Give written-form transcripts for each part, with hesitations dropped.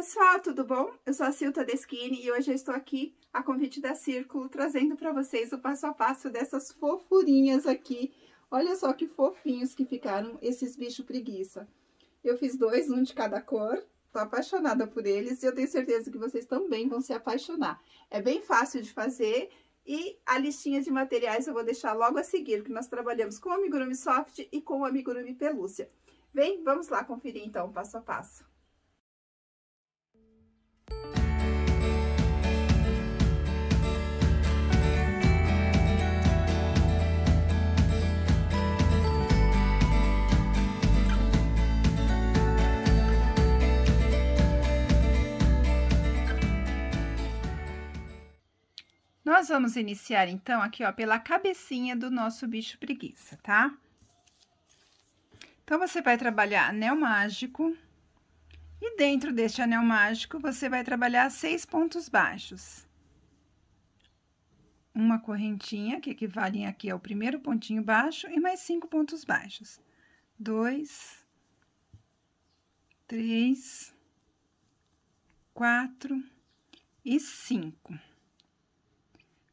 pessoal, tudo bom? Eu sou a Sil Todeschini e hoje eu estou aqui a convite da Círculo, trazendo para vocês o passo a passo dessas fofurinhas aqui. Olha só que fofinhos que ficaram esses bichos preguiça. Eu fiz dois, um de cada cor, tô apaixonada por eles e eu tenho certeza que vocês também vão se apaixonar. É bem fácil de fazer e a listinha de materiais eu vou deixar logo a seguir, que nós trabalhamos com o amigurumi soft e com o amigurumi pelúcia. Vem, vamos lá conferir então o passo a passo. Nós vamos iniciar, então, aqui, ó, pela cabecinha do nosso bicho preguiça, tá? Então, você vai trabalhar anel mágico. E dentro deste anel mágico, você vai trabalhar 6 pontos baixos. Uma correntinha, que equivalem aqui ao primeiro pontinho baixo, e mais 5 pontos baixos. 2, 3, 4 e 5.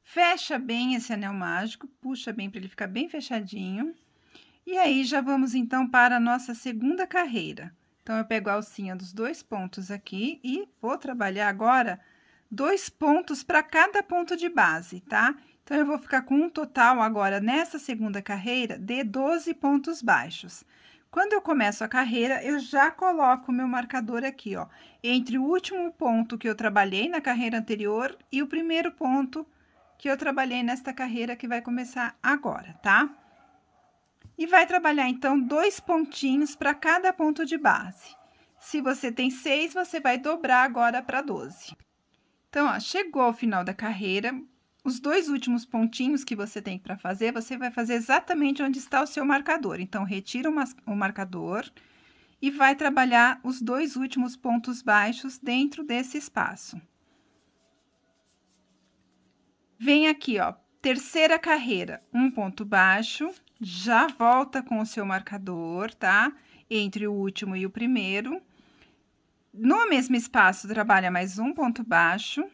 Fecha bem esse anel mágico, puxa bem para ele ficar bem fechadinho. E aí, já vamos, então, para a nossa segunda carreira. Então, eu pego a alcinha dos 2 pontos aqui e vou trabalhar agora 2 pontos para cada ponto de base, tá? Então, eu vou ficar com um total agora, nessa segunda carreira, de 12 pontos baixos. Quando eu começo a carreira, eu já coloco o meu marcador aqui, ó, entre o último ponto que eu trabalhei na carreira anterior e o primeiro ponto que eu trabalhei nesta carreira que vai começar agora, tá? E vai trabalhar, então, 2 pontinhos para cada ponto de base. Se você tem 6, você vai dobrar agora para 12. Então, ó, chegou ao final da carreira, os 2 últimos pontinhos que você tem para fazer, você vai fazer exatamente onde está o seu marcador. Então, retira o marcador e vai trabalhar os 2 últimos pontos baixos dentro desse espaço. Vem aqui, ó, terceira carreira, um ponto baixo, já volta com o seu marcador, tá? Entre o último e o primeiro. No mesmo espaço, trabalha mais um ponto baixo.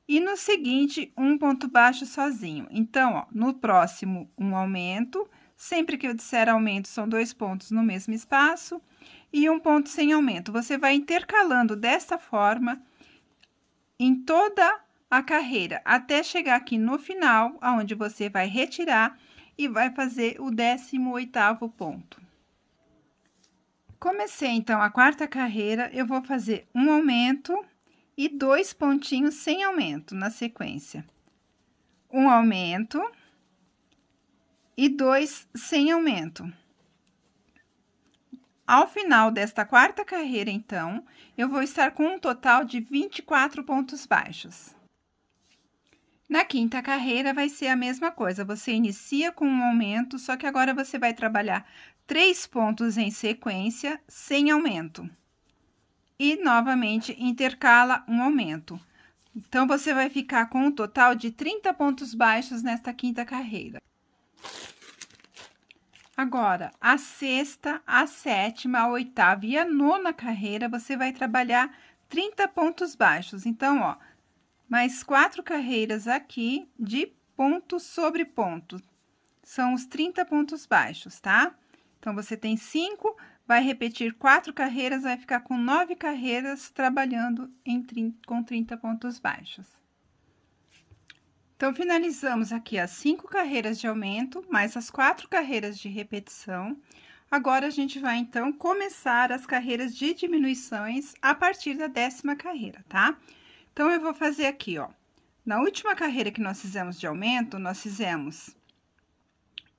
E no seguinte, um ponto baixo sozinho. Então, ó, no próximo, um aumento. Sempre que eu disser aumento, são 2 pontos no mesmo espaço. E um ponto sem aumento. Você vai intercalando dessa forma em toda a carreira, até chegar aqui no final, aonde você vai retirar e vai fazer o 18º ponto. Comecei, então, a quarta carreira, eu vou fazer um aumento e 2 pontinhos sem aumento na sequência. Um aumento e 2 sem aumento. Ao final desta quarta carreira, então, eu vou estar com um total de 24 pontos baixos. Na quinta carreira, vai ser a mesma coisa, você inicia com um aumento, só que agora você vai trabalhar 3 pontos em sequência, sem aumento. E, novamente, intercala um aumento. Então, você vai ficar com um total de 30 pontos baixos nesta quinta carreira. Agora, a sexta, a sétima, a oitava e a nona carreira, você vai trabalhar 30 pontos baixos. Então, ó, mais 4 carreiras aqui de ponto sobre ponto. São os 30 pontos baixos, tá? Então, você tem 5, vai repetir 4 carreiras, vai ficar com 9 carreiras trabalhando com 30 pontos baixos. Então, finalizamos aqui as 5 carreiras de aumento, mais as 4 carreiras de repetição. Agora, a gente vai, então, começar as carreiras de diminuições a partir da 10ª carreira, tá? Então, eu vou fazer aqui, ó, na última carreira que nós fizemos de aumento, nós fizemos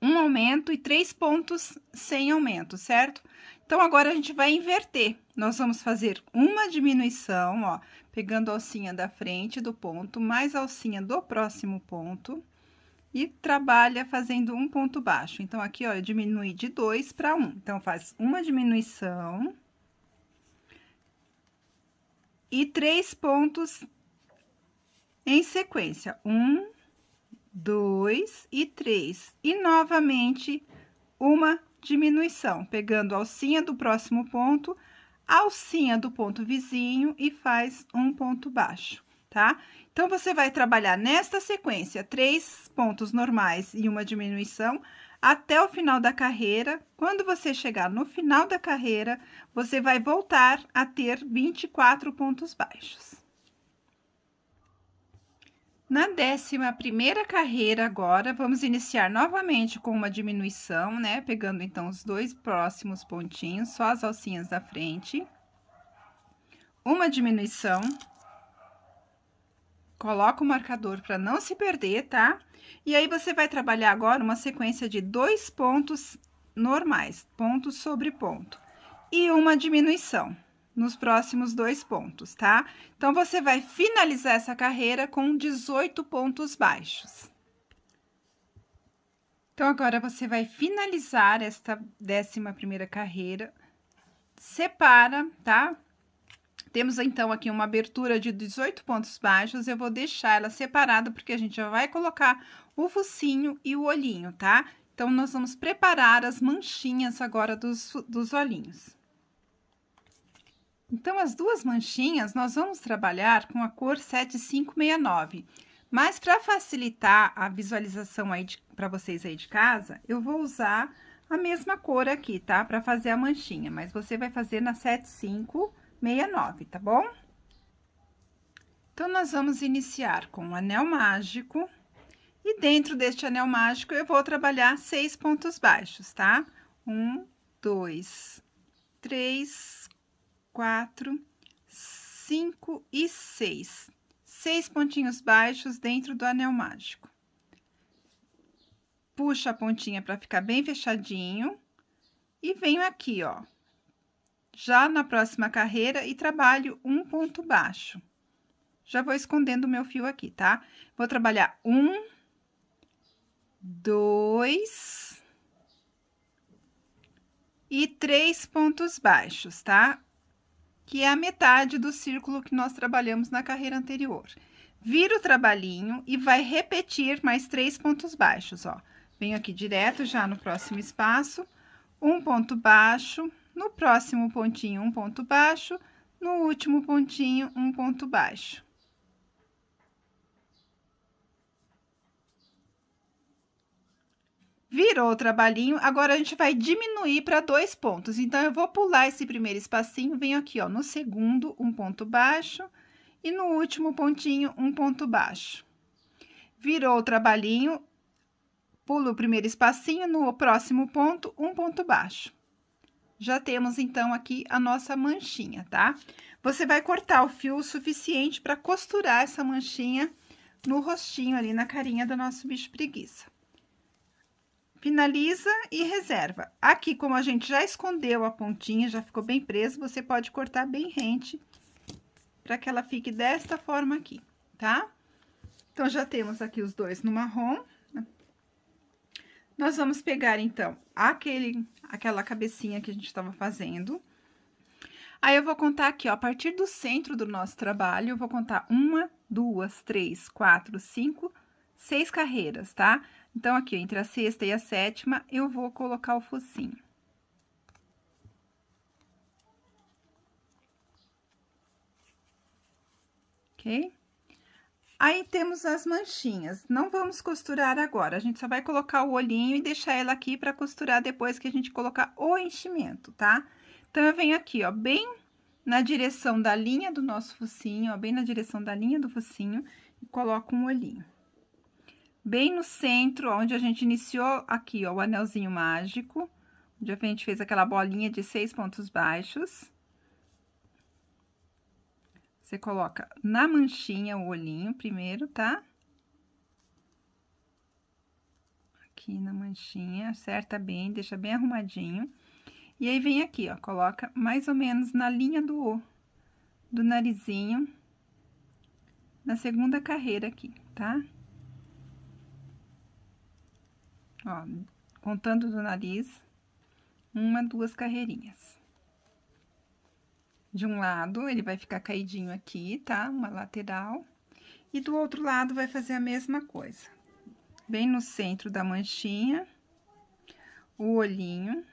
um aumento e 3 pontos sem aumento, certo? Então, agora a gente vai inverter. Nós vamos fazer uma diminuição, ó, pegando a alcinha da frente do ponto, mais a alcinha do próximo ponto, e trabalha fazendo um ponto baixo. Então, aqui, ó, eu diminui de 2 para 1. Então, faz uma diminuição e 3 pontos em sequência. 1, 2 e 3. E novamente uma diminuição, pegando a alcinha do próximo ponto, a alcinha do ponto vizinho e faz um ponto baixo, tá? Então, você vai trabalhar nesta sequência 3 pontos normais e uma diminuição até o final da carreira. Quando você chegar no final da carreira, você vai voltar a ter 24 pontos baixos. Na 11ª carreira agora, vamos iniciar novamente com uma diminuição, né? Pegando, então, os 2 próximos pontinhos, só as alcinhas da frente. Uma diminuição. Coloca o marcador para não se perder, tá? E aí, você vai trabalhar agora uma sequência de 2 pontos normais, ponto sobre ponto. E uma diminuição nos próximos 2 pontos, tá? Então, você vai finalizar essa carreira com 18 pontos baixos. Então, agora, você vai finalizar esta 11ª carreira. Separa, tá? Temos, então, aqui uma abertura de 18 pontos baixos. Eu vou deixar ela separada, porque a gente já vai colocar o focinho e o olhinho, tá? Então, nós vamos preparar as manchinhas agora dos olhinhos. Então, as 2 manchinhas, nós vamos trabalhar com a cor 7569. Mas, para facilitar a visualização aí para vocês aí de casa, eu vou usar a mesma cor aqui, tá? Para fazer a manchinha, mas você vai fazer na 7569, tá bom? Então, nós vamos iniciar com o anel mágico. E dentro deste anel mágico, eu vou trabalhar 6 pontos baixos, tá? 1, 2, 3, 4, 5 e 6. 6 pontinhos baixos dentro do anel mágico. Puxa a pontinha para ficar bem fechadinho. E venho aqui, ó, já na próxima carreira e trabalho um ponto baixo. Já vou escondendo o meu fio aqui, tá? Vou trabalhar 1, 2 e 3 pontos baixos, tá? Que é a metade do círculo que nós trabalhamos na carreira anterior. Vira o trabalhinho e vai repetir mais 3 pontos baixos, ó. Venho aqui direto já no próximo espaço, um ponto baixo, no próximo pontinho um ponto baixo, no último pontinho um ponto baixo. Virou o trabalhinho, agora a gente vai diminuir para 2 pontos. Então, eu vou pular esse primeiro espacinho, venho aqui, ó, no segundo, um ponto baixo, e no último pontinho, um ponto baixo. Virou o trabalhinho, pulo o primeiro espacinho, no próximo ponto, um ponto baixo. Já temos, então, aqui a nossa manchinha, tá? Você vai cortar o fio o suficiente para costurar essa manchinha no rostinho ali, na carinha do nosso bicho preguiça. Finaliza e reserva. Aqui, como a gente já escondeu a pontinha, já ficou bem preso, você pode cortar bem rente para que ela fique desta forma aqui, tá? Então, já temos aqui os 2 no marrom. Nós vamos pegar, então, aquela cabecinha que a gente estava fazendo. Aí, eu vou contar aqui, ó, a partir do centro do nosso trabalho, eu vou contar 1, 2, 3, 4, 5, 6 carreiras, tá? Então, aqui, entre a 6ª e a 7ª, eu vou colocar o focinho. Ok? Aí, temos as manchinhas. Não vamos costurar agora, a gente só vai colocar o olhinho e deixar ela aqui para costurar depois que a gente colocar o enchimento, tá? Então, eu venho aqui, ó, bem na direção da linha do nosso focinho, ó, bem na direção da linha do focinho, e coloco um olhinho. Bem no centro, onde a gente iniciou aqui, ó, o anelzinho mágico, onde a gente fez aquela bolinha de 6 pontos baixos. Você coloca na manchinha o olhinho primeiro, tá? Aqui na manchinha, acerta bem, deixa bem arrumadinho. E aí, vem aqui, ó, coloca mais ou menos na linha do narizinho, na segunda carreira aqui, tá? Ó, contando do nariz, 1, 2 carreirinhas. De um lado, ele vai ficar caidinho aqui, tá? Uma lateral. E do outro lado, vai fazer a mesma coisa. Bem no centro da manchinha, o olhinho.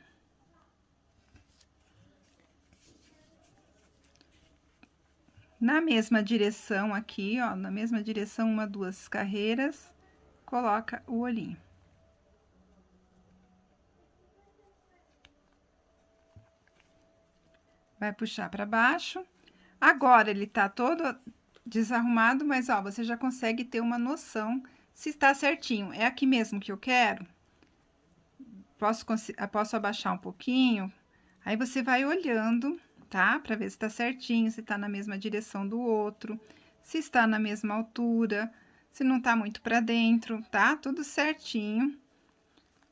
Na mesma direção aqui, ó, na mesma direção, uma, duas carreiras, coloca o olhinho. Vai puxar para baixo. Agora, ele tá todo desarrumado, mas, ó, você já consegue ter uma noção se está certinho. É aqui mesmo que eu quero? Posso abaixar um pouquinho? Aí, você vai olhando, tá? Para ver se tá certinho, se tá na mesma direção do outro, se está na mesma altura, se não tá muito para dentro, tá? Tudo certinho.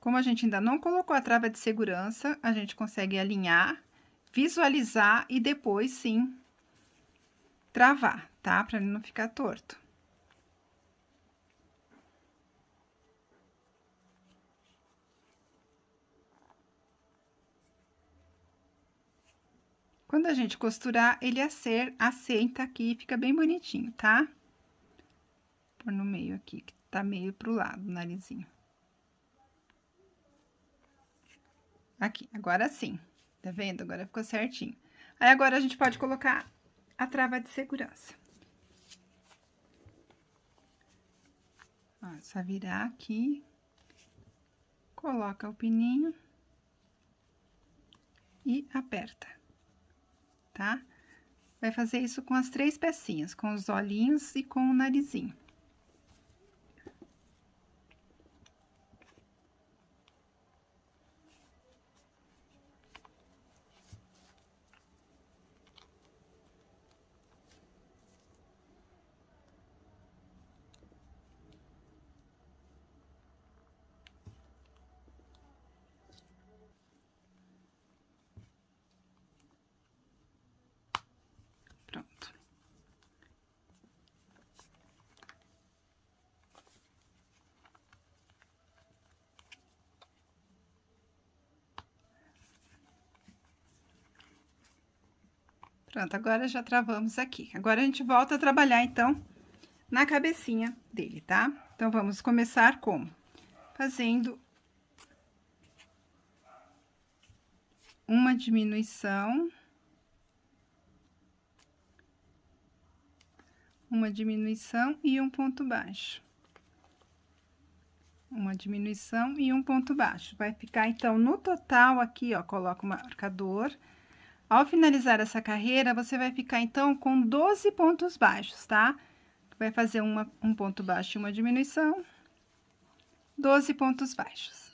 Como a gente ainda não colocou a trava de segurança, a gente consegue alinhar, visualizar e depois, sim, travar, tá? Para ele não ficar torto. Quando a gente costurar, ele assenta aqui e fica bem bonitinho, tá? Por no meio aqui, que tá meio pro lado, o narizinho. Aqui, agora sim. Tá vendo? Agora ficou certinho. Aí, agora a gente pode colocar a trava de segurança. Ó, só virar aqui. Coloca o pininho. E aperta, tá? Vai fazer isso com as 3 pecinhas, com os olhinhos e com o narizinho. Pronto. Pronto, agora já travamos aqui. Agora, a gente volta a trabalhar, então, na cabecinha dele, tá? Então, vamos começar como? Fazendo uma diminuição. Uma diminuição e um ponto baixo. Uma diminuição e um ponto baixo. Vai ficar, então, no total aqui, ó, coloca o marcador. Ao finalizar essa carreira, você vai ficar, então, com 12 pontos baixos, tá? Vai fazer um ponto baixo e uma diminuição, 12 pontos baixos.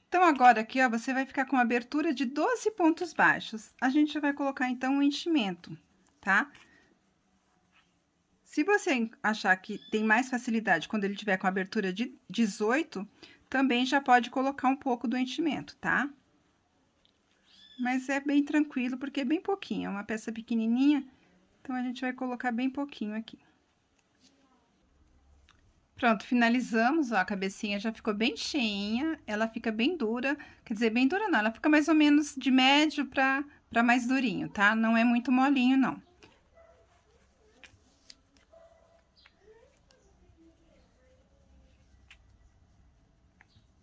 Então, agora aqui, ó, você vai ficar com abertura de 12 pontos baixos. A gente vai colocar, então, um enchimento, tá? Se você achar que tem mais facilidade quando ele tiver com abertura de 18, também já pode colocar um pouco do enchimento, tá? Mas é bem tranquilo, porque é bem pouquinho, é uma peça pequenininha, então a gente vai colocar bem pouquinho aqui. Pronto, finalizamos, ó, a cabecinha já ficou bem cheinha, ela fica bem dura, quer dizer, bem dura não, ela fica mais ou menos de médio pra mais durinho, tá? Não é muito molinho, não.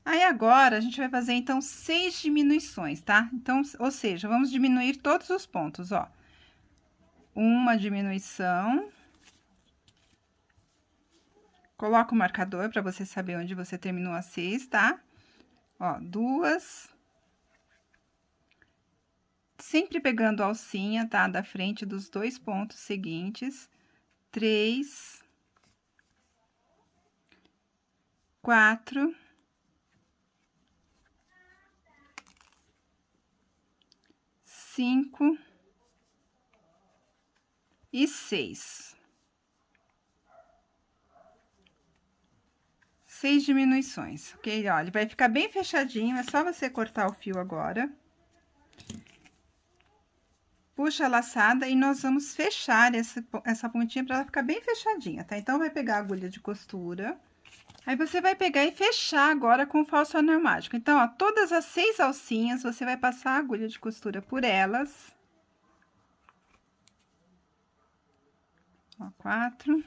Aí, agora, a gente vai fazer, então, 6 diminuições, tá? Então, ou seja, vamos diminuir todos os pontos, ó. Uma diminuição. Coloca o marcador para você saber onde você terminou a 6, tá? Ó, 2. Sempre pegando a alcinha, tá? Da frente dos 2 pontos seguintes. 3. 4. 5 e 6. 6 diminuições, ok? Ó, ele vai ficar bem fechadinho, é só você cortar o fio agora. Puxa a laçada e nós vamos fechar essa pontinha para ela ficar bem fechadinha, tá? Então, vai pegar a agulha de costura. Aí, você vai pegar e fechar agora com o falso anel mágico. Então, ó, todas as 6 alcinhas, você vai passar a agulha de costura por elas. Ó, 4.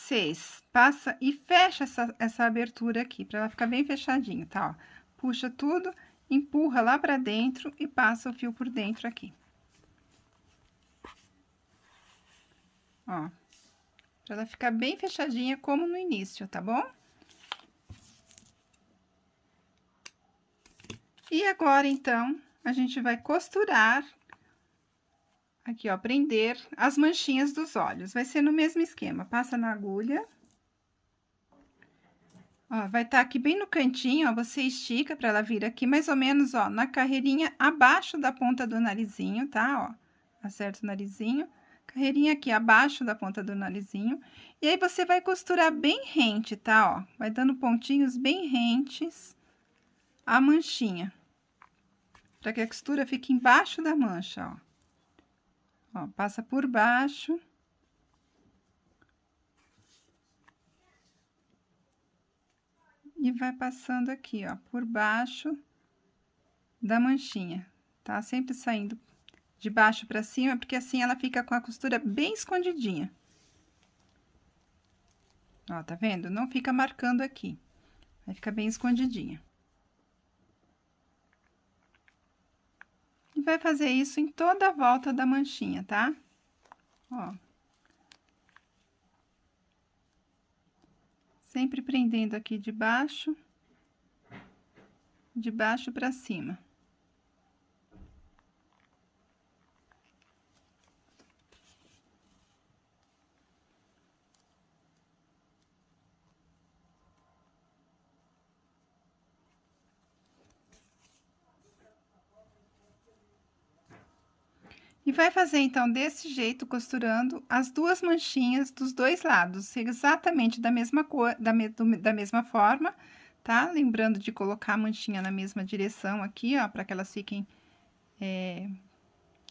6. Passa e fecha essa abertura aqui, para ela ficar bem fechadinho, tá? Ó, puxa tudo, empurra lá pra dentro e passa o fio por dentro aqui. Ó, pra ela ficar bem fechadinha como no início, tá bom? E agora, então, a gente vai costurar aqui, ó, prender as manchinhas dos olhos. Vai ser no mesmo esquema, passa na agulha. Ó, vai estar aqui bem no cantinho, ó, você estica para ela vir aqui mais ou menos, ó, na carreirinha abaixo da ponta do narizinho, tá? Ó, acerta o narizinho, carreirinha aqui abaixo da ponta do narizinho. E aí, você vai costurar bem rente, tá? Ó, vai dando pontinhos bem rentes a manchinha, para que a costura fique embaixo da mancha, ó. Ó, passa por baixo. E vai passando aqui, ó, por baixo da manchinha, tá? Sempre saindo de baixo pra cima, porque assim ela fica com a costura bem escondidinha. Ó, tá vendo? Não fica marcando aqui. Vai ficar bem escondidinha. E vai fazer isso em toda a volta da manchinha, tá? Ó. Sempre prendendo aqui de baixo pra cima. E vai fazer, então, desse jeito, costurando as duas manchinhas dos dois lados, exatamente da mesma cor, da mesma forma, tá? Lembrando de colocar a manchinha na mesma direção aqui, ó, para que elas fiquem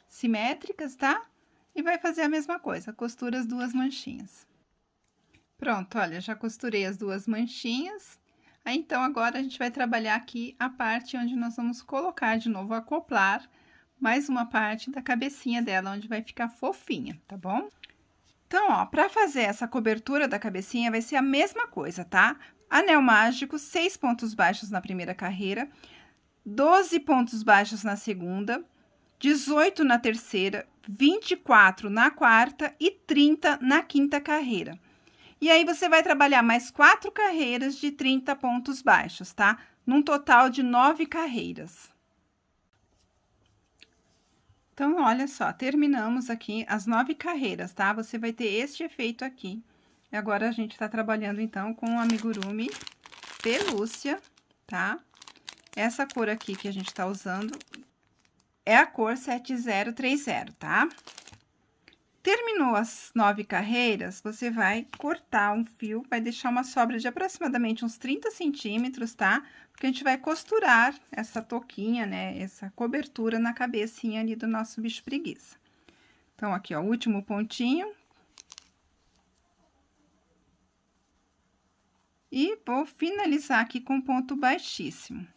simétricas, tá? E vai fazer a mesma coisa, costura as duas manchinhas. Pronto, olha, já costurei as duas manchinhas. Aí, então, agora a gente vai trabalhar aqui a parte onde nós vamos colocar de novo, acoplar mais uma parte da cabecinha dela, onde vai ficar fofinha, tá bom? Então, ó, pra fazer essa cobertura da cabecinha, vai ser a mesma coisa, tá? Anel mágico, 6 pontos baixos na primeira carreira, 12 pontos baixos na segunda, 18 na terceira, 24 na quarta e 30 na quinta carreira. E aí, você vai trabalhar mais 4 carreiras de 30 pontos baixos, tá? Num total de 9 carreiras. Então, olha só, terminamos aqui as 9 carreiras, tá? Você vai ter este efeito aqui. E agora, a gente tá trabalhando, então, com o amigurumi pelúcia, tá? Essa cor aqui que a gente tá usando é a cor 7030, tá? Terminou as 9 carreiras, você vai cortar um fio, vai deixar uma sobra de aproximadamente uns 30 centímetros, tá? Porque a gente vai costurar essa touquinha, né? Essa cobertura na cabecinha ali do nosso bicho preguiça. Então, aqui, ó, o último pontinho. E vou finalizar aqui com ponto baixíssimo.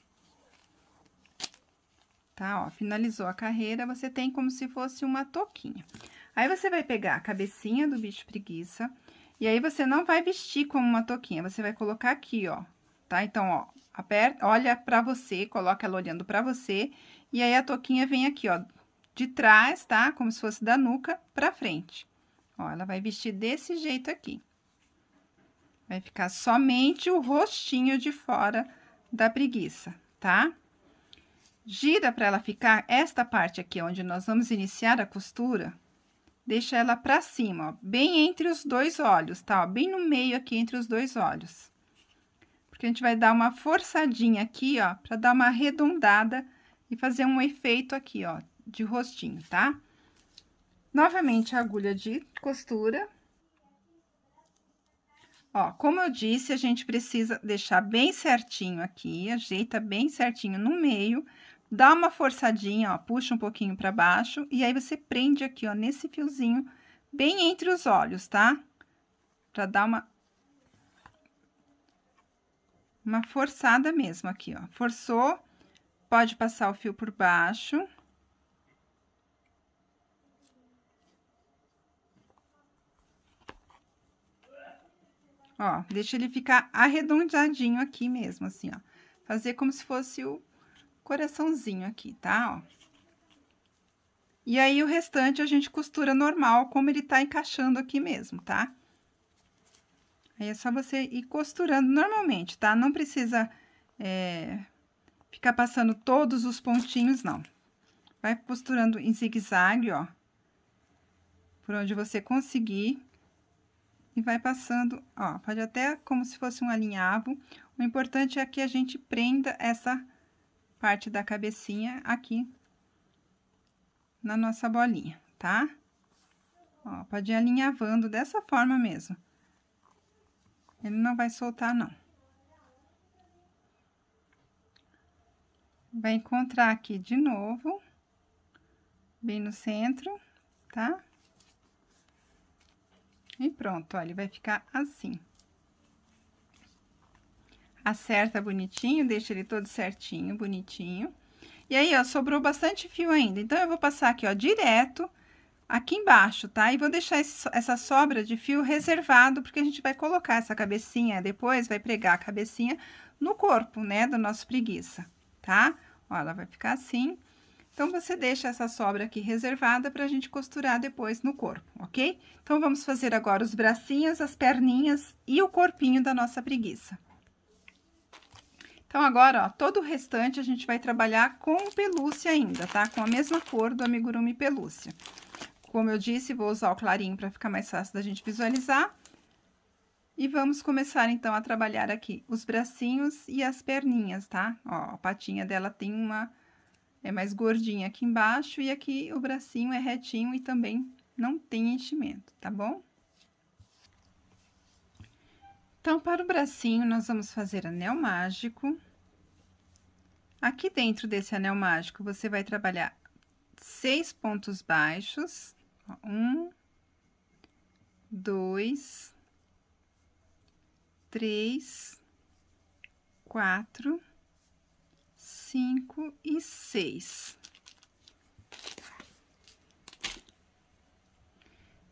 Tá, ó, finalizou a carreira, você tem como se fosse uma touquinha. Aí, você vai pegar a cabecinha do bicho preguiça, e aí, você não vai vestir como uma touquinha, você vai colocar aqui, ó, tá? Então, ó, aperta, olha pra você, coloca ela olhando pra você, e aí, a touquinha vem aqui, ó, de trás, tá? Como se fosse da nuca pra frente. Ó, ela vai vestir desse jeito aqui. Vai ficar somente o rostinho de fora da preguiça, tá? Gira pra ela ficar esta parte aqui, onde nós vamos iniciar a costura, deixa ela pra cima, ó, bem entre os dois olhos, tá? Ó, bem no meio aqui entre os dois olhos. Porque a gente vai dar uma forçadinha aqui, ó, pra dar uma arredondada e fazer um efeito aqui, ó, de rostinho, tá? Novamente, a agulha de costura. Ó, como eu disse, a gente precisa deixar bem certinho aqui, ajeita bem certinho no meio, dá uma forçadinha, ó, puxa um pouquinho pra baixo, e aí você prende aqui, ó, nesse fiozinho, bem entre os olhos, tá? Pra dar uma forçada mesmo aqui, ó. Forçou, pode passar o fio por baixo. Ó, deixa ele ficar arredondadinho aqui mesmo, assim, ó. Fazer como se fosse o coraçãozinho aqui, tá? Ó. E aí, o restante a gente costura normal, como ele tá encaixando aqui mesmo, tá? Aí, é só você ir costurando normalmente, tá? Não precisa ficar passando todos os pontinhos, não. Vai costurando em zigue-zague, ó. Por onde você conseguir. E vai passando, ó, pode até como se fosse um alinhavo. O importante é que a gente prenda essa parte da cabecinha aqui na nossa bolinha, tá? Ó, pode ir alinhavando dessa forma mesmo. Ele não vai soltar, não. Vai encontrar aqui de novo, bem no centro, tá? E pronto, ó, ele vai ficar assim. Acerta bonitinho, deixa ele todo certinho, bonitinho. E aí, ó, sobrou bastante fio ainda. Então, eu vou passar aqui, ó, direto aqui embaixo, tá? E vou deixar essa sobra de fio reservado, porque a gente vai colocar essa cabecinha, depois vai pregar a cabecinha no corpo, né, do nosso preguiça, tá? Ó, ela vai ficar assim. Então, você deixa essa sobra aqui reservada pra gente costurar depois no corpo, ok? Então, vamos fazer agora os bracinhos, as perninhas e o corpinho da nossa preguiça. Então, agora, ó, todo o restante a gente vai trabalhar com pelúcia ainda, tá? Com a mesma cor do amigurumi pelúcia. Como eu disse, vou usar o clarinho para ficar mais fácil da gente visualizar. E vamos começar, então, a trabalhar aqui os bracinhos e as perninhas, tá? Ó, a patinha dela tem uma... é mais gordinha aqui embaixo e aqui o bracinho é retinho e também não tem enchimento, tá bom? Então, para o bracinho, nós vamos fazer anel mágico. Aqui dentro desse anel mágico, você vai trabalhar 6 pontos baixos. 1, 2, 3, 4, 5 e 6.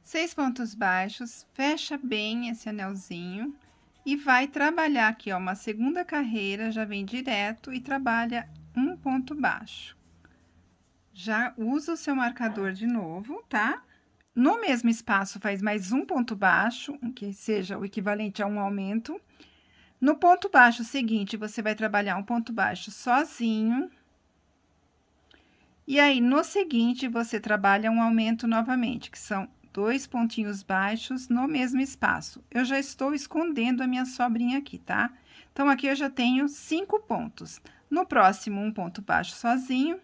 6 pontos baixos, fecha bem esse anelzinho e vai trabalhar aqui, ó, uma segunda carreira, já vem direto e trabalha um ponto baixo. Já usa o seu marcador de novo, tá? No mesmo espaço, faz mais um ponto baixo, que seja o equivalente a um aumento. No ponto baixo seguinte, você vai trabalhar um ponto baixo sozinho. E aí, no seguinte, você trabalha um aumento novamente, que são 2 pontinhos baixos no mesmo espaço. Eu já estou escondendo a minha sobrinha aqui, tá? Então, aqui eu já tenho 5 pontos. No próximo, um ponto baixo sozinho.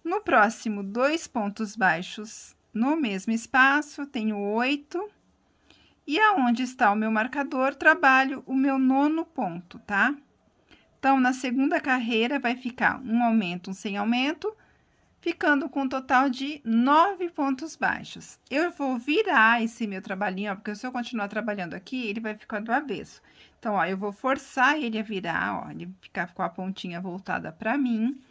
No próximo, 2 pontos baixos no mesmo espaço, tenho 8. E aonde está o meu marcador, trabalho o meu 9º ponto, tá? Então, na segunda carreira, vai ficar um aumento, um sem aumento, ficando com um total de 9 pontos baixos. Eu vou virar esse meu trabalhinho, ó, porque se eu continuar trabalhando aqui, ele vai ficar do avesso. Então, ó, eu vou forçar ele a virar, ó, ele ficar com a pontinha voltada para mim.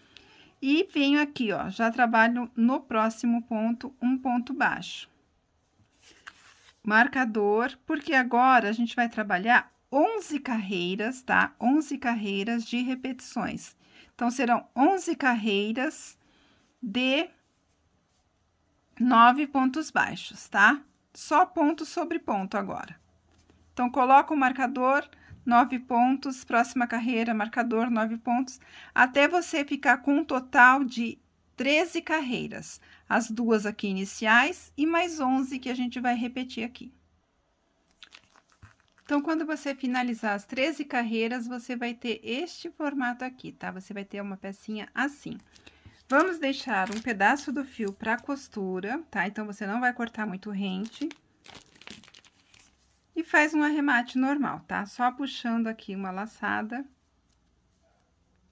E venho aqui, ó, já trabalho no próximo ponto, um ponto baixo. Marcador, porque agora a gente vai trabalhar 11 carreiras, tá? 11 carreiras de repetições. Então, serão 11 carreiras de 9 pontos baixos, tá? Só ponto sobre ponto agora. Então, coloca o marcador, 9 pontos, próxima carreira, marcador, 9 pontos, até você ficar com um total de 13 carreiras. As duas aqui iniciais e mais 11 que a gente vai repetir aqui. Então, quando você finalizar as 13 carreiras, você vai ter este formato aqui, tá? Você vai ter uma pecinha assim. Vamos deixar um pedaço do fio para costura, tá? Então, você não vai cortar muito rente. E faz um arremate normal, tá? Só puxando aqui uma laçada.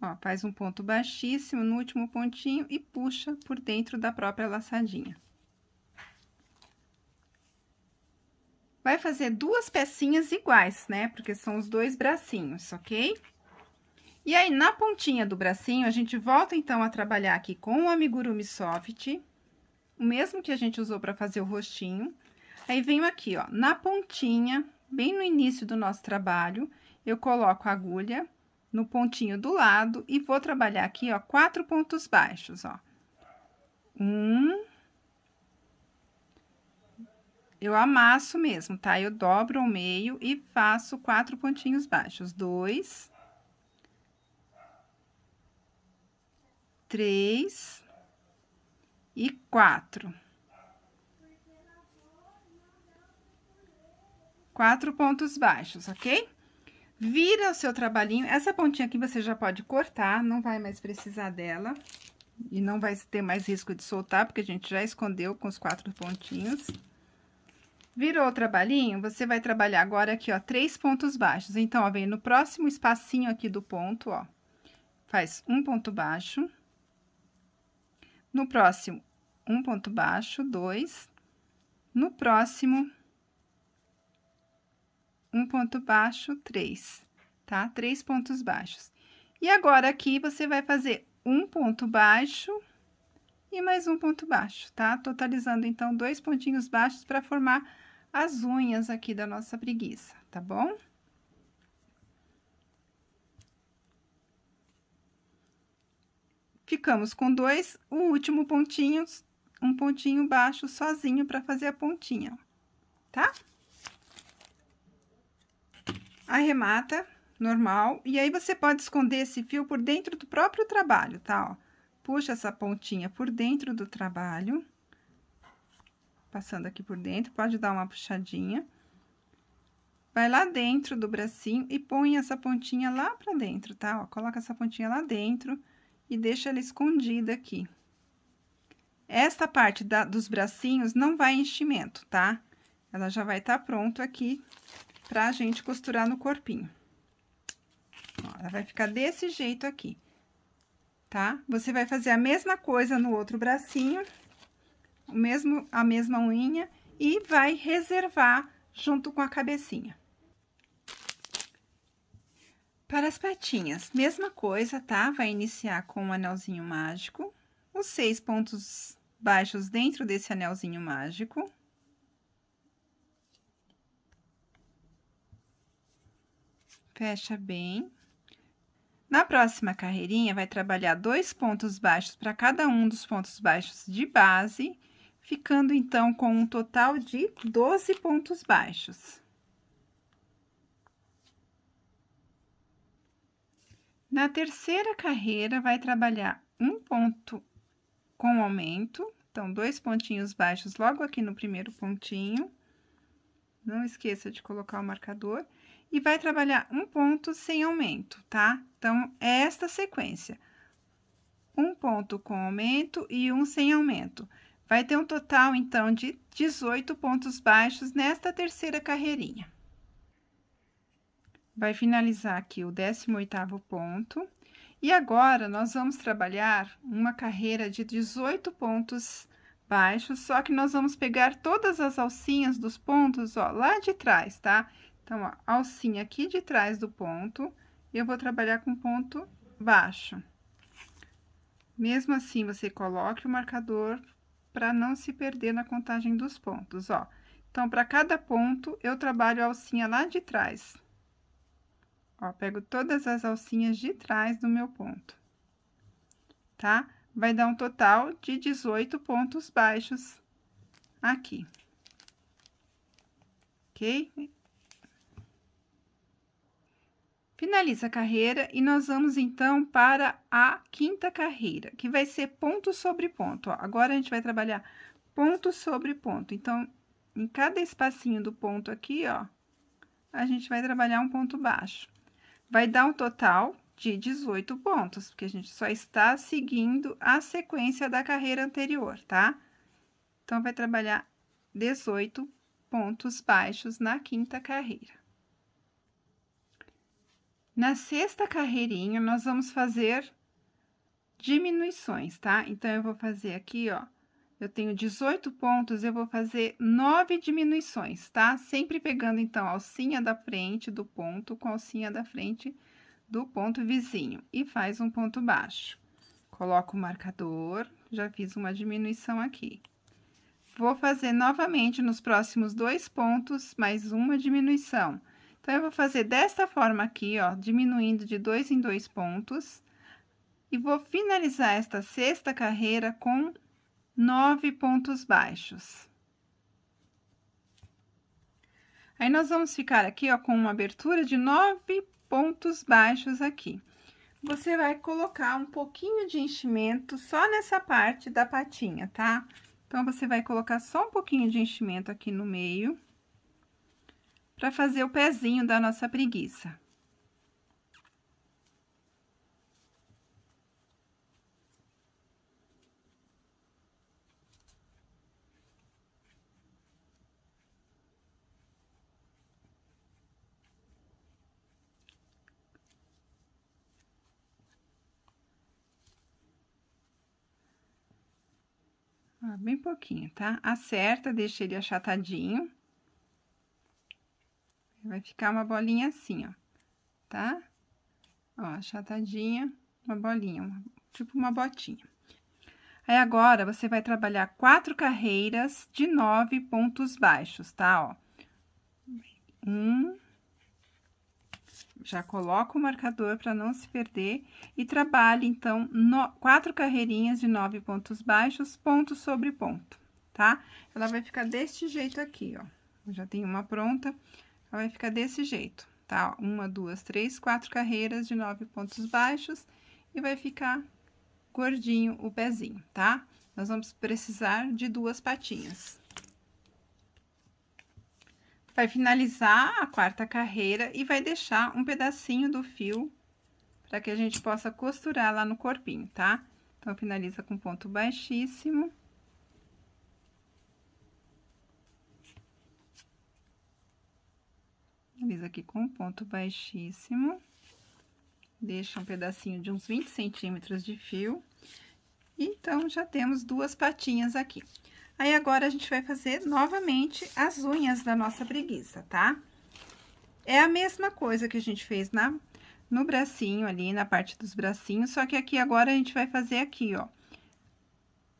Ó, faz um ponto baixíssimo no último pontinho e puxa por dentro da própria laçadinha. Vai fazer 2 pecinhas iguais, né? Porque são os 2 bracinhos, ok? E aí, na pontinha do bracinho, a gente volta, então, a trabalhar aqui com o amigurumi soft, o mesmo que a gente usou para fazer o rostinho. Aí, venho aqui, ó, na pontinha, bem no início do nosso trabalho, eu coloco a agulha no pontinho do lado e vou trabalhar aqui, ó, 4 pontos baixos, ó. Eu amasso mesmo, tá? Eu dobro ao meio e faço 4 pontinhos baixos. 2, 3 e 4. 4 pontos baixos, ok? Vira o seu trabalhinho. Essa pontinha aqui você já pode cortar, não vai mais precisar dela. E não vai ter mais risco de soltar, porque a gente já escondeu com os 4 pontinhos. Virou o trabalhinho, você vai trabalhar agora aqui, ó, 3 pontos baixos. Então, ó, vem no próximo espacinho aqui do ponto, ó, faz um ponto baixo. No próximo, um ponto baixo, 2. No próximo, um ponto baixo, 3, tá? 3 pontos baixos. E agora, aqui, você vai fazer um ponto baixo e mais um ponto baixo, tá? Totalizando, então, 2 pontinhos baixos para formar as unhas aqui da nossa preguiça, tá bom? Ficamos com 2, o último pontinho, um pontinho baixo sozinho para fazer a pontinha, tá? Arremata, normal, e aí você pode esconder esse fio por dentro do próprio trabalho, tá? Ó, puxa essa pontinha por dentro do trabalho, passando aqui por dentro, pode dar uma puxadinha. Vai lá dentro do bracinho e põe essa pontinha lá pra dentro, tá? Ó, coloca essa pontinha lá dentro e deixa ela escondida aqui. Esta parte dos bracinhos não vai enchimento, tá? Ela já vai estar pronto aqui pra gente costurar no corpinho. Ó, ela vai ficar desse jeito aqui, tá? Você vai fazer a mesma coisa no outro bracinho, a mesma unha, e vai reservar junto com a cabecinha. Para as patinhas, mesma coisa, tá? Vai iniciar com um anelzinho mágico, os 6 pontos baixos dentro desse anelzinho mágico. Fecha bem. Na próxima carreirinha, vai trabalhar 2 pontos baixos para cada um dos pontos baixos de base, ficando, então, com um total de 12 pontos baixos. Na terceira carreira, vai trabalhar um ponto com aumento, então, 2 pontinhos baixos logo aqui no primeiro pontinho. Não esqueça de colocar o marcador. E vai trabalhar um ponto sem aumento, tá? Então, é esta sequência. Um ponto com aumento e um sem aumento. Vai ter um total, então, de 18 pontos baixos nesta terceira carreirinha. Vai finalizar aqui o 18º ponto. E agora, nós vamos trabalhar uma carreira de 18 pontos baixos, só que nós vamos pegar todas as alcinhas dos pontos, ó, lá de trás, tá? Então, ó, alcinha aqui de trás do ponto, eu vou trabalhar com ponto baixo. Mesmo assim, você coloque o marcador para não se perder na contagem dos pontos, ó. Então, para cada ponto, eu trabalho a alcinha lá de trás. Ó, pego todas as alcinhas de trás do meu ponto, tá? Vai dar um total de 18 pontos baixos aqui. Ok? Finaliza a carreira e nós vamos, então, para a quinta carreira, que vai ser ponto sobre ponto, ó. Agora, a gente vai trabalhar ponto sobre ponto. Então, em cada espacinho do ponto aqui, ó, a gente vai trabalhar um ponto baixo. Vai dar um total de 18 pontos, porque a gente só está seguindo a sequência da carreira anterior, tá? Então, vai trabalhar 18 pontos baixos na quinta carreira. Na sexta carreirinha, nós vamos fazer diminuições, tá? Então, eu vou fazer aqui, ó, eu tenho 18 pontos, eu vou fazer 9 diminuições, tá? Sempre pegando, então, a alcinha da frente do ponto com a alcinha da frente do ponto vizinho e faz um ponto baixo. Coloco o marcador, já fiz uma diminuição aqui. vou fazer novamente nos próximos 2 pontos, mais uma diminuição. Então, eu vou fazer desta forma aqui, ó, diminuindo de 2 em 2 pontos. E vou finalizar esta sexta carreira com 9 pontos baixos. Aí, nós vamos ficar aqui, ó, com uma abertura de 9 pontos baixos aqui. Você vai colocar um pouquinho de enchimento só nessa parte da patinha, tá? Então, você vai colocar só um pouquinho de enchimento aqui no meio, para fazer o pezinho da nossa preguiça. Ó, bem pouquinho, tá? Acerta, deixa ele achatadinho. Vai ficar uma bolinha assim, ó, tá? Ó, achatadinha, uma bolinha, tipo uma botinha. Aí, agora, você vai trabalhar 4 carreiras de 9 pontos baixos, tá? Ó, já coloca o marcador para não se perder e trabalhe, então, 4 carreirinhas de 9 pontos baixos, ponto sobre ponto, tá? Ela vai ficar deste jeito aqui, ó. Eu já tenho uma pronta, ela vai ficar desse jeito, tá? 1, 2, 3, 4 carreiras de 9 pontos baixos e vai ficar gordinho o pezinho, tá? Nós vamos precisar de 2 patinhas. Vai finalizar a 4ª carreira e vai deixar um pedacinho do fio para que a gente possa costurar lá no corpinho, tá? Então, finaliza com ponto baixíssimo. Finaliza aqui com ponto baixíssimo. Deixa um pedacinho de uns 20 centímetros de fio. Então, já temos 2 patinhas aqui. Aí, agora, a gente vai fazer novamente as unhas da nossa preguiça, tá? É a mesma coisa que a gente fez no bracinho ali, na parte dos bracinhos, só que aqui agora a gente vai fazer aqui, ó.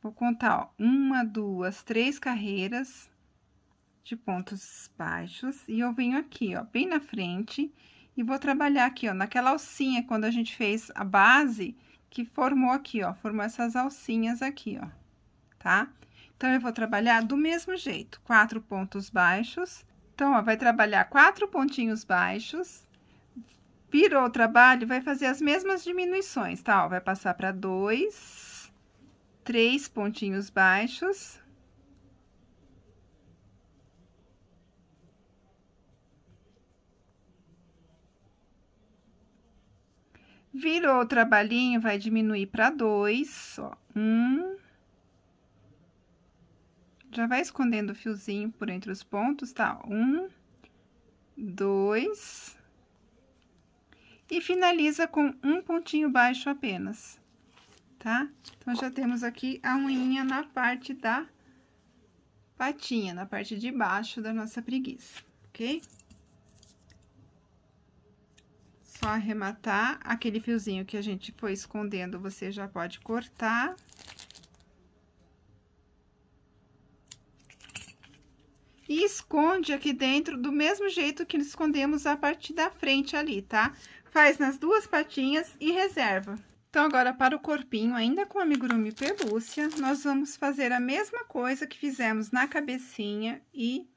Vou contar, ó, 1, 2, 3 carreiras de pontos baixos e eu venho aqui, ó, bem na frente e vou trabalhar aqui, ó, naquela alcinha, quando a gente fez a base, que formou aqui, ó, formou essas alcinhas aqui, ó, tá? Então, eu vou trabalhar do mesmo jeito, 4 pontos baixos. Então, ó, vai trabalhar 4 pontinhos baixos, virou o trabalho, vai fazer as mesmas diminuições, tá? Ó, vai passar para 2, 3 pontinhos baixos. Virou o trabalhinho, vai diminuir para 2, ó, 1. Já vai escondendo o fiozinho por entre os pontos, tá? 1, 2. E finaliza com um pontinho baixo apenas, tá? Então, já temos aqui a unhinha na parte da patinha, na parte de baixo da nossa preguiça, ok? Só arrematar aquele fiozinho que a gente foi escondendo, você já pode cortar. E esconde aqui dentro do mesmo jeito que escondemos a parte da frente ali, tá? Faz nas 2 patinhas e reserva. Então, agora, para o corpinho, ainda com amigurumi pelúcia, nós vamos fazer a mesma coisa que fizemos na cabecinha e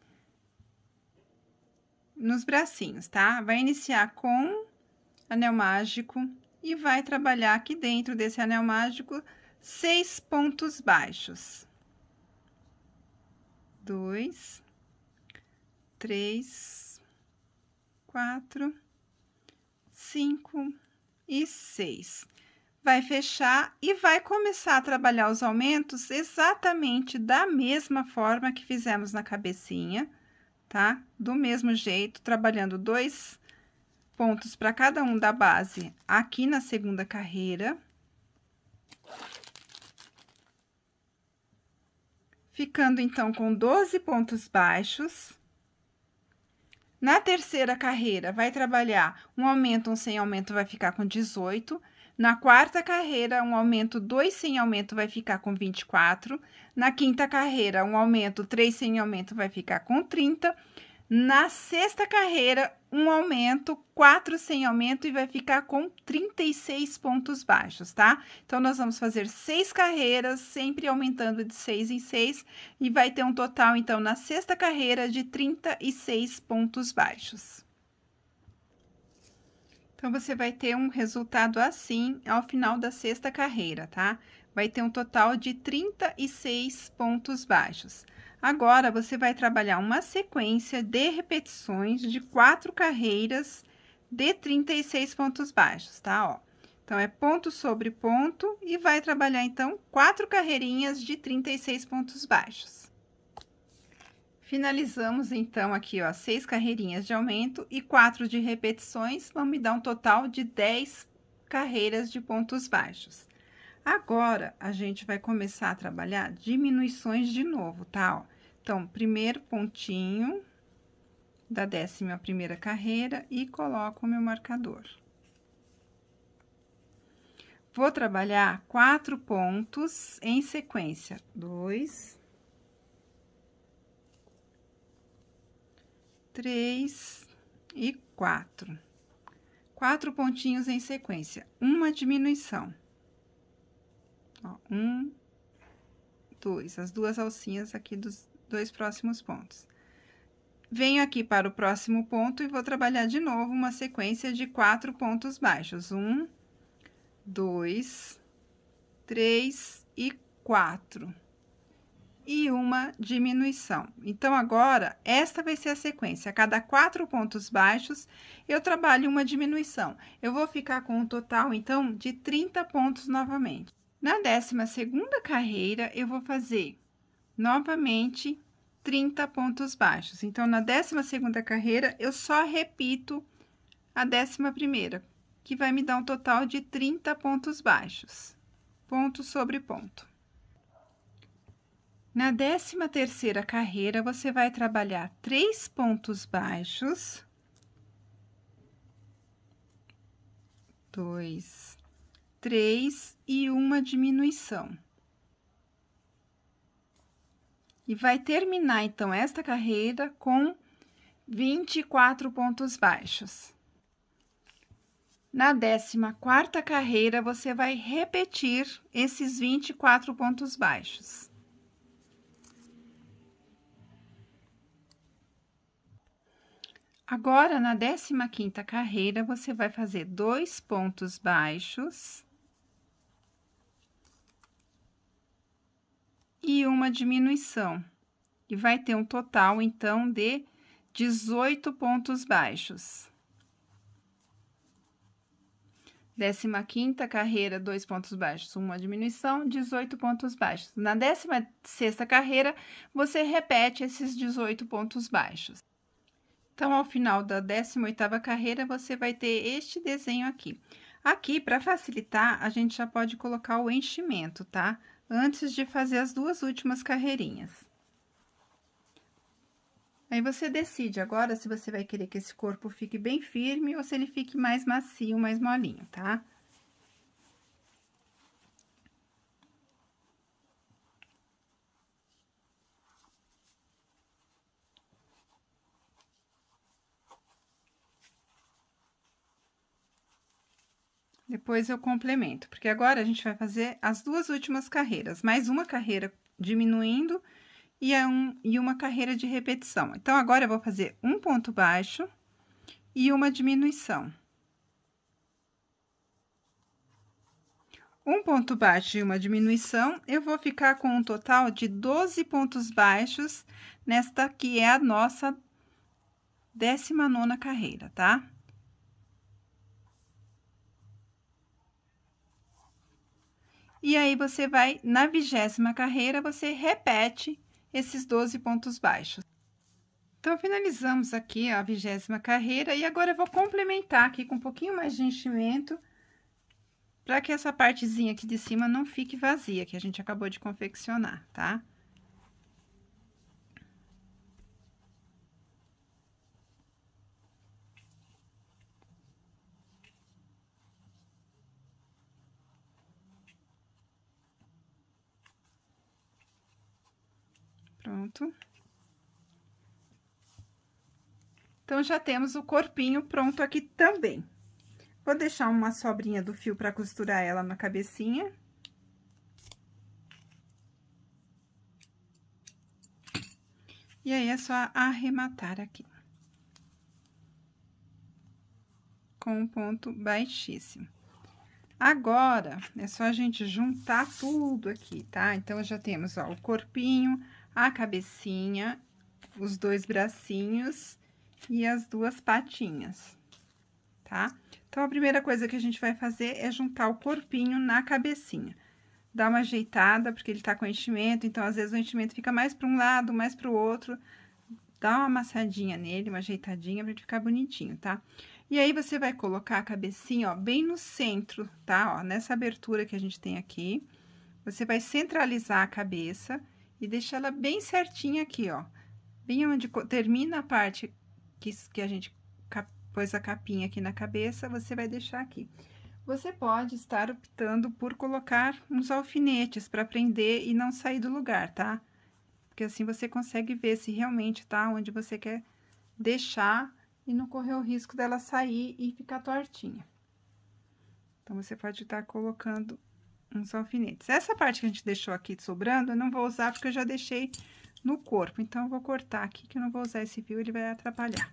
nos bracinhos, tá? Vai iniciar com anel mágico e vai trabalhar aqui dentro desse anel mágico 6 pontos baixos. 2, 3, 4, 5 e 6. Vai fechar e vai começar a trabalhar os aumentos exatamente da mesma forma que fizemos na cabecinha, tá? Do mesmo jeito, trabalhando 2 pontos para cada um da base aqui na 2ª carreira. Ficando, então, com 12 pontos baixos. Na 3ª carreira, vai trabalhar um aumento, um sem aumento, vai ficar com 18. Na quarta carreira, um aumento 2 sem aumento vai ficar com 24. Na quinta carreira, um aumento 3 sem aumento vai ficar com 30. Na sexta carreira, um aumento 4 sem aumento e vai ficar com 36 pontos baixos, tá? Então, nós vamos fazer 6 carreiras, sempre aumentando de 6 em 6, e vai ter um total, então, na sexta carreira de 36 pontos baixos. Então, você vai ter um resultado assim ao final da sexta carreira, tá? Vai ter um total de 36 pontos baixos. Agora, você vai trabalhar uma sequência de repetições de 4 carreiras de 36 pontos baixos, tá? Ó. Então, é ponto sobre ponto e vai trabalhar, então, 4 carreirinhas de 36 pontos baixos. Finalizamos, então, aqui, ó, 6 carreirinhas de aumento e 4 de repetições, vão me dar um total de 10 carreiras de pontos baixos. Agora, a gente vai começar a trabalhar diminuições de novo, tá? Ó. Então, primeiro pontinho da 11ª carreira e coloco o meu marcador. Vou trabalhar 4 pontos em sequência, 2, 3 e 4. 4 pontinhos em sequência, uma diminuição. Ó, 1, 2, as duas alcinhas aqui dos 2 próximos pontos. Venho aqui para o próximo ponto e vou trabalhar de novo uma sequência de 4 pontos baixos. 1, 2, 3 e 4. E uma diminuição. Então, agora, esta vai ser a sequência. A cada 4 pontos baixos, eu trabalho uma diminuição. Eu vou ficar com um total, então, de 30 pontos novamente. Na 12ª carreira, eu vou fazer novamente 30 pontos baixos. Então, na 12ª carreira, eu só repito a 11ª, que vai me dar um total de 30 pontos baixos. Ponto sobre ponto. Na 13ª carreira, você vai trabalhar 3 pontos baixos, 2, 3 e uma diminuição. E vai terminar, então, esta carreira com 24 pontos baixos. Na 14ª carreira, você vai repetir esses 24 pontos baixos. Agora, na 15ª carreira, você vai fazer 2 pontos baixos e uma diminuição. E vai ter um total, então, de 18 pontos baixos. 15ª carreira, 2 pontos baixos, uma diminuição, 18 pontos baixos. Na 16ª carreira, você repete esses 18 pontos baixos. Então, ao final da 18ª carreira, você vai ter este desenho aqui. Aqui, para facilitar, a gente já pode colocar o enchimento, tá? Antes de fazer as 2 últimas carreirinhas. Aí, você decide agora se você vai querer que esse corpo fique bem firme ou se ele fique mais macio, mais molinho, tá? Depois eu complemento, porque agora a gente vai fazer as 2 últimas carreiras, mais uma carreira diminuindo e uma carreira de repetição. Então, agora eu vou fazer um ponto baixo e uma diminuição. Um ponto baixo e uma diminuição, eu vou ficar com um total de 12 pontos baixos nesta que é a nossa 19ª carreira, tá? E aí, você vai, na 20ª carreira, você repete esses 12 pontos baixos. Então, finalizamos aqui a 20ª carreira e agora eu vou complementar aqui com um pouquinho mais de enchimento para que essa partezinha aqui de cima não fique vazia, que a gente acabou de confeccionar, tá? Pronto. Então, já temos o corpinho pronto aqui também. Vou deixar uma sobrinha do fio para costurar ela na cabecinha. E aí, é só arrematar aqui. Com um ponto baixíssimo. Agora, é só a gente juntar tudo aqui, tá? Então, já temos, ó, o corpinho, a cabecinha, os dois bracinhos e as duas patinhas, tá? Então, a primeira coisa que a gente vai fazer é juntar o corpinho na cabecinha. Dá uma ajeitada, porque ele tá com enchimento, então, às vezes, o enchimento fica mais para um lado, mais para o outro. Dá uma amassadinha nele, uma ajeitadinha pra ele ficar bonitinho, tá? E aí, você vai colocar a cabecinha, ó, bem no centro, tá? Ó, nessa abertura que a gente tem aqui. Você vai centralizar a cabeça e deixar ela bem certinha aqui, ó. Bem onde termina a parte que a gente pôs a capinha aqui na cabeça, você vai deixar aqui. Você pode estar optando por colocar uns alfinetes para prender e não sair do lugar, tá? Porque assim você consegue ver se realmente tá onde você quer deixar e não correr o risco dela sair e ficar tortinha. Então, você pode estar colocando uns alfinetes. Essa parte que a gente deixou aqui sobrando, eu não vou usar porque eu já deixei no corpo. Então, eu vou cortar aqui, que eu não vou usar esse fio, ele vai atrapalhar.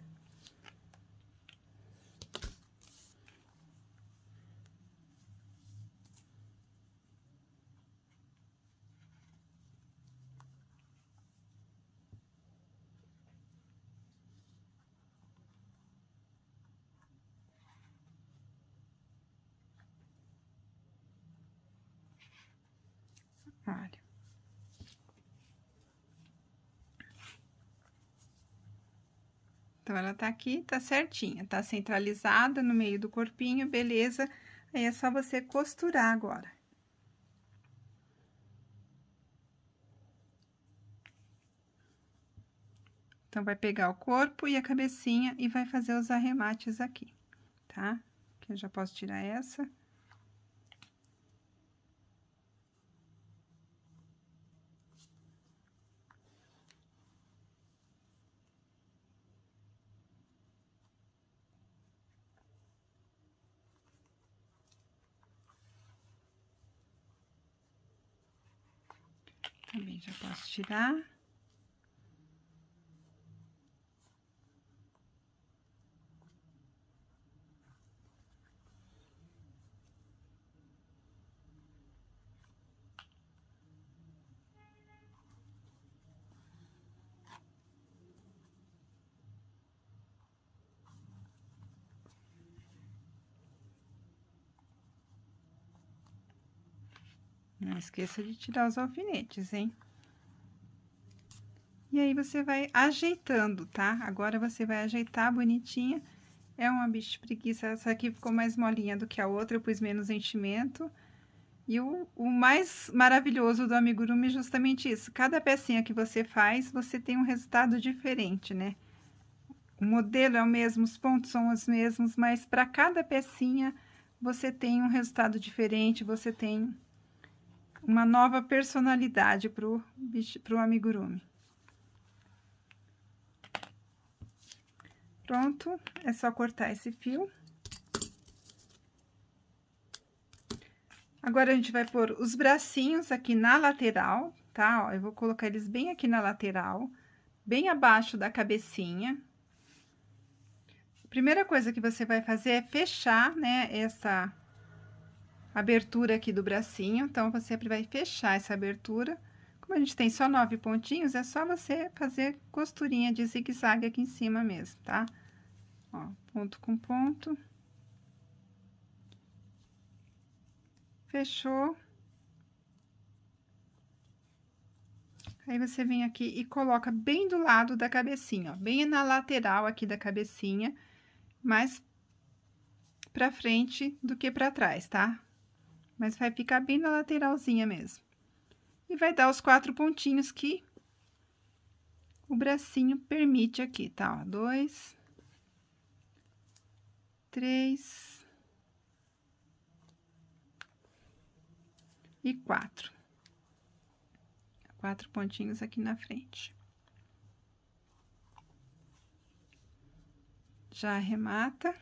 Olha. Então, ela tá aqui, tá certinha, tá centralizada no meio do corpinho, beleza? Aí, é só você costurar agora. Então, vai pegar o corpo e a cabecinha e vai fazer os arremates aqui, tá? Que eu já posso tirar essa. Também já posso tirar. Não esqueça de tirar os alfinetes, hein? E aí, você vai ajeitando, tá? Agora, você vai ajeitar bonitinha. É uma bicho de preguiça, essa aqui ficou mais molinha do que a outra, eu pus menos enchimento. E o mais maravilhoso do amigurumi é justamente isso. Cada pecinha que você faz, você tem um resultado diferente, né? O modelo é o mesmo, os pontos são os mesmos, mas para cada pecinha, você tem um resultado diferente, você tem uma nova personalidade pro amigurumi. Pronto, é só cortar esse fio. Agora, a gente vai pôr os bracinhos aqui na lateral, tá? Ó, eu vou colocar eles bem aqui na lateral, bem abaixo da cabecinha. A primeira coisa que você vai fazer é fechar, né, essa abertura aqui do bracinho. Então, você vai fechar essa abertura. Como a gente tem só 9 pontinhos, é só você fazer costurinha de zigue-zague aqui em cima mesmo, tá? Ó, ponto com ponto. Fechou. Aí, você vem aqui e coloca bem do lado da cabecinha, ó, bem na lateral aqui da cabecinha, mais pra frente do que pra trás, tá? Mas vai ficar bem na lateralzinha mesmo. E vai dar os 4 pontinhos que o bracinho permite aqui, tá? Ó, 2, 3 e 4. 4 pontinhos aqui na frente. Já arremata.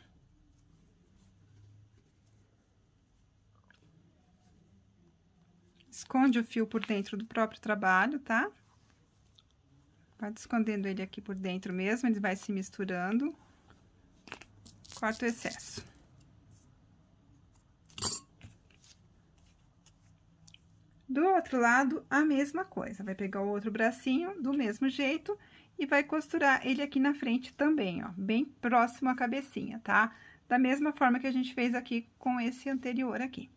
Esconde o fio por dentro do próprio trabalho, tá? Pode escondendo ele aqui por dentro mesmo, ele vai se misturando. Corta o excesso. Do outro lado, a mesma coisa. Vai pegar o outro bracinho do mesmo jeito e vai costurar ele aqui na frente também, ó, bem próximo à cabecinha, tá? Da mesma forma que a gente fez aqui com esse anterior aqui.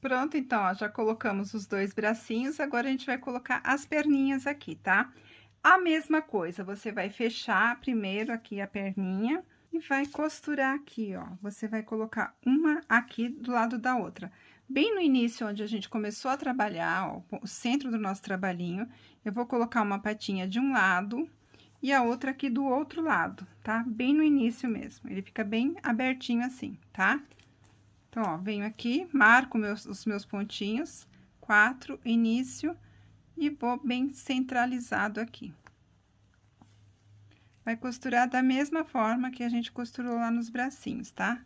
Pronto, então, ó, já colocamos os 2 bracinhos, agora a gente vai colocar as perninhas aqui, tá? A mesma coisa, você vai fechar primeiro aqui a perninha e vai costurar aqui, ó. Você vai colocar uma aqui do lado da outra. Bem no início, onde a gente começou a trabalhar, ó, o centro do nosso trabalhinho, eu vou colocar uma patinha de um lado e a outra aqui do outro lado, tá? Bem no início mesmo, ele fica bem abertinho assim, tá? Então, ó, venho aqui, marco os meus pontinhos, 4, início, e vou bem centralizado aqui. Vai costurar da mesma forma que a gente costurou lá nos bracinhos, tá?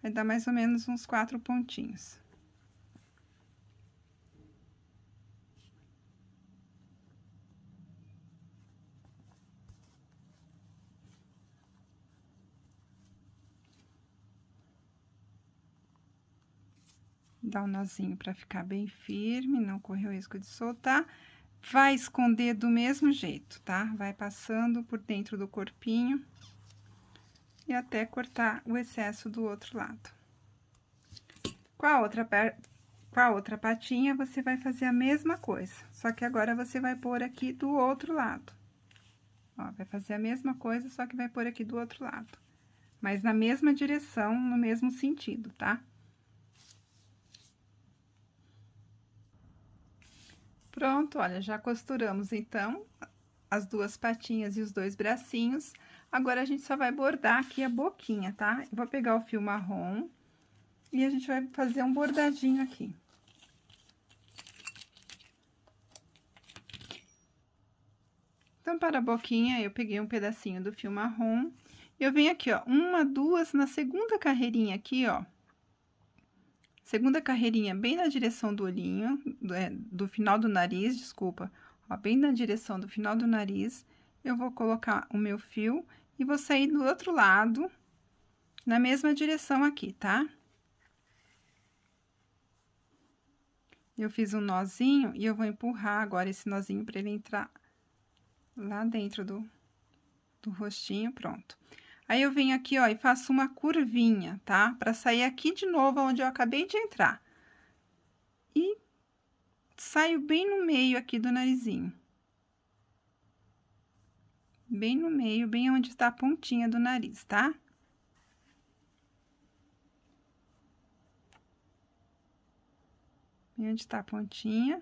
Vai dar mais ou menos uns 4 pontinhos. Dá um nozinho para ficar bem firme, não correr o risco de soltar. Vai esconder do mesmo jeito, tá? Vai passando por dentro do corpinho e até cortar o excesso do outro lado. Com a outra patinha, você vai fazer a mesma coisa, só que agora você vai pôr aqui do outro lado. Ó, vai fazer a mesma coisa, só que vai pôr aqui do outro lado. Mas na mesma direção, no mesmo sentido, tá? Pronto, olha, já costuramos, então, as 2 patinhas e os 2 bracinhos. Agora, a gente só vai bordar aqui a boquinha, tá? Eu vou pegar o fio marrom e a gente vai fazer um bordadinho aqui. Então, para a boquinha, eu peguei um pedacinho do fio marrom. Eu venho aqui, ó, 1, 2, na segunda carreirinha aqui, ó. Segunda carreirinha bem na direção do olhinho, do final do nariz, desculpa. Ó, bem na direção do final do nariz, eu vou colocar o meu fio e vou sair do outro lado, na mesma direção aqui, tá? Eu fiz um nozinho e eu vou empurrar agora esse nozinho para ele entrar lá dentro do rostinho, pronto. Aí, eu venho aqui, ó, e faço uma curvinha, tá? Pra sair aqui de novo, onde eu acabei de entrar. E saio bem no meio aqui do narizinho. Bem no meio, bem onde está a pontinha do nariz, tá? Bem onde está a pontinha.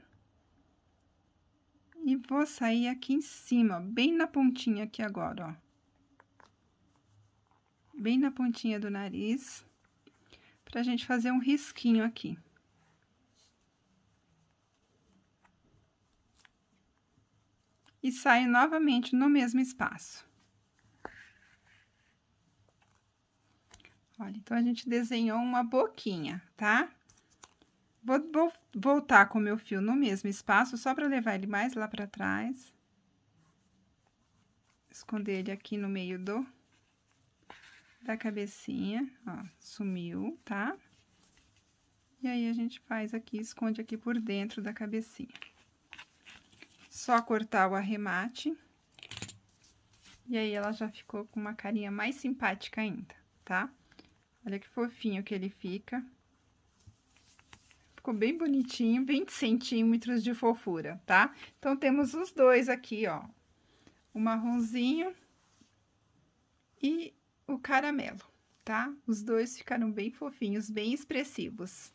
E vou sair aqui em cima, bem na pontinha aqui agora, ó. Bem na pontinha do nariz, pra gente fazer um risquinho aqui. E saio novamente no mesmo espaço. Olha, então, a gente desenhou uma boquinha, tá? Vou voltar com o meu fio no mesmo espaço, só pra levar ele mais lá pra trás. Esconder ele aqui no meio da cabecinha, ó, sumiu, tá? E aí, a gente faz aqui, esconde aqui por dentro da cabecinha. Só cortar o arremate. E aí, ela já ficou com uma carinha mais simpática ainda, tá? Olha que fofinho que ele fica. Ficou bem bonitinho, 20 centímetros de fofura, tá? Então, temos os dois aqui, ó. O marronzinho e o caramelo, tá? Os dois ficaram bem fofinhos, bem expressivos.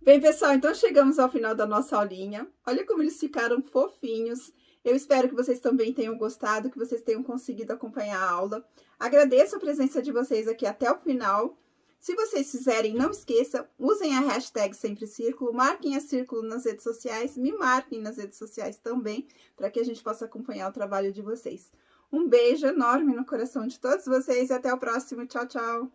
Bem, pessoal, então chegamos ao final da nossa aulinha. Olha como eles ficaram fofinhos. Eu espero que vocês também tenham gostado, que vocês tenham conseguido acompanhar a aula. Agradeço a presença de vocês aqui até o final. Se vocês fizerem, não esqueçam, usem a hashtag Sempre Círculo, marquem a Círculo nas redes sociais, me marquem nas redes sociais também, para que a gente possa acompanhar o trabalho de vocês. Um beijo enorme no coração de todos vocês e até o próximo. Tchau, tchau!